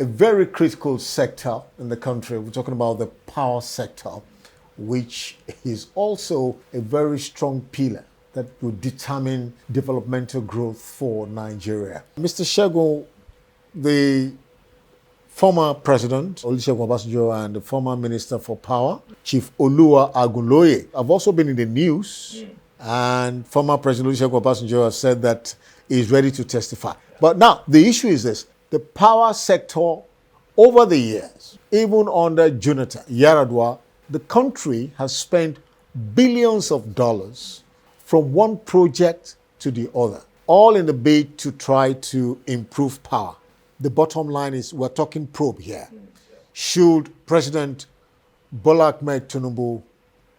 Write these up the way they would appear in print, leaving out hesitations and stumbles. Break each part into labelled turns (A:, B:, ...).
A: a very critical sector in the country. We're talking about the power sector, which is also a very strong pillar that will determine developmental growth for Nigeria. Mr. Segun, the former president, Olusegun Obasanjo, and the former minister for power, Chief Olusegun, have also been in the news. And former President Olusegun Obasanjo has said that he's ready to testify. But now, the issue is this. The power sector, over the years, even under Jonathan Yaradua, the country has spent billions of dollars from one project to the other, all in the bid to try to improve power. The bottom line is we're talking probe here. Should President Bola Ahmed Tinubu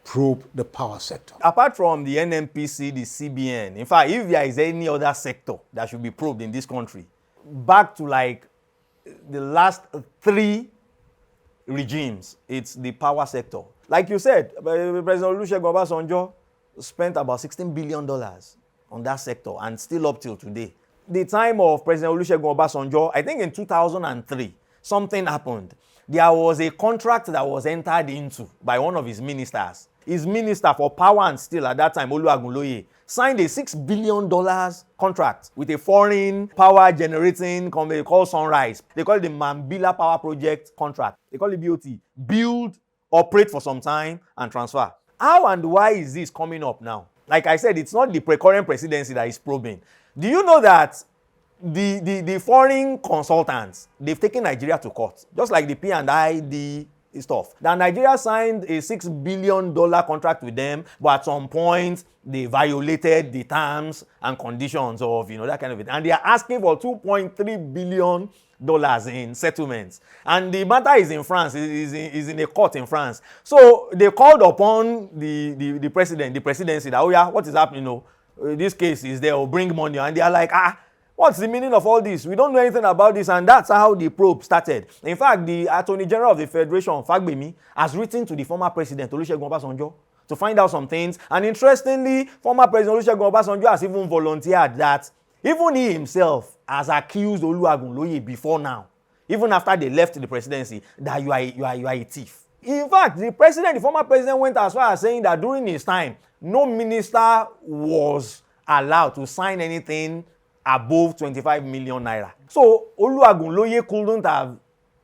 A: probe the power sector?
B: Apart from the NNPC, the CBN, in fact, if there is any other sector that should be probed in this country, back to like the last 3 regimes, it's the power sector. Like you said, President Olusegun Obasanjo spent about $16 billion on that sector, and still up till today. The time of President Olusegun Obasanjo, I think in 2003, something happened. There was a contract that was entered into by one of his ministers. His minister for power and steel at that time, Olusegun, signed a $6 billion contract with a foreign power generating company called Sunrise. They call it the Mambila Power Project contract. They call it BOT. Build, operate for some time, and transfer. How and why is this coming up now? Like I said, it's not the current presidency that is probing. Do you know that the foreign consultants, they've taken Nigeria to court, just like the P&ID stuff. That Nigeria signed a $6 billion contract with them, but at some point they violated the terms and conditions of, that kind of it. And they are asking for $2.3 billion in settlements. And the matter is in France, is in a court in France. So they called upon the presidency that, oh yeah, what is happening? This case is there, or bring money. And they are like, what's the meaning of all this? We don't know anything about this. And that's how the probe started. In fact, the Attorney General of the Federation, Fagbemi, has written to the former president, Olusegun Obasanjo, to find out some things. And interestingly, former President Olusegun Obasanjo has even volunteered that even he himself has accused Olusegun before now, even after they left the presidency, that you are a thief. In fact, the former president went as far as saying that during his time, no minister was allowed to sign anything above 25 million naira. So Olusegun couldn't have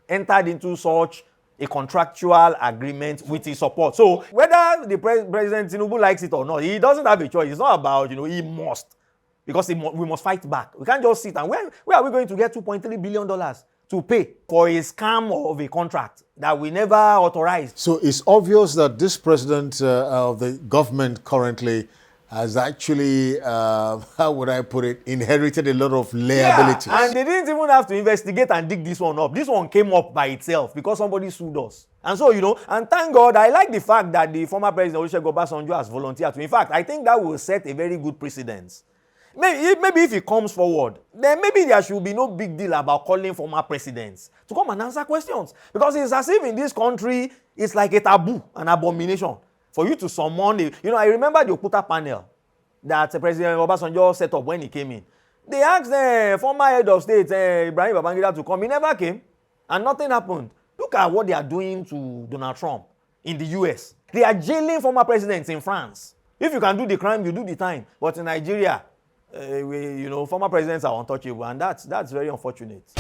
B: entered into such a contractual agreement with his support. So whether the President Tinubu likes it or not, he doesn't have a choice. It's not about, he must. Because we must fight back. We can't just sit and where are we going to get $2.3 billion to pay for a scam of a contract that we never authorized?
A: So it's obvious that this president of the government currently has actually, how would I put it, inherited a lot of liabilities.
B: Yeah, and they didn't even have to investigate and dig this one up. This one came up by itself because somebody sued us. And so, and thank God, I like the fact that the former president Olusegun Obasanjo has volunteered to. In fact, I think that will set a very good precedence. Maybe if he comes forward, then maybe there should be no big deal about calling former presidents to come and answer questions. Because it's as if in this country, it's like a taboo, an abomination, for you to summon. I remember the Okuta panel that President Obasanjo set up when he came in. They asked the former head of state, Ibrahim Babangida, to come. He never came, and nothing happened. Look at what they are doing to Donald Trump in the US. They are jailing former presidents in France. If you can do the crime, you do the time. But in Nigeria, former presidents are untouchable, and that's very unfortunate.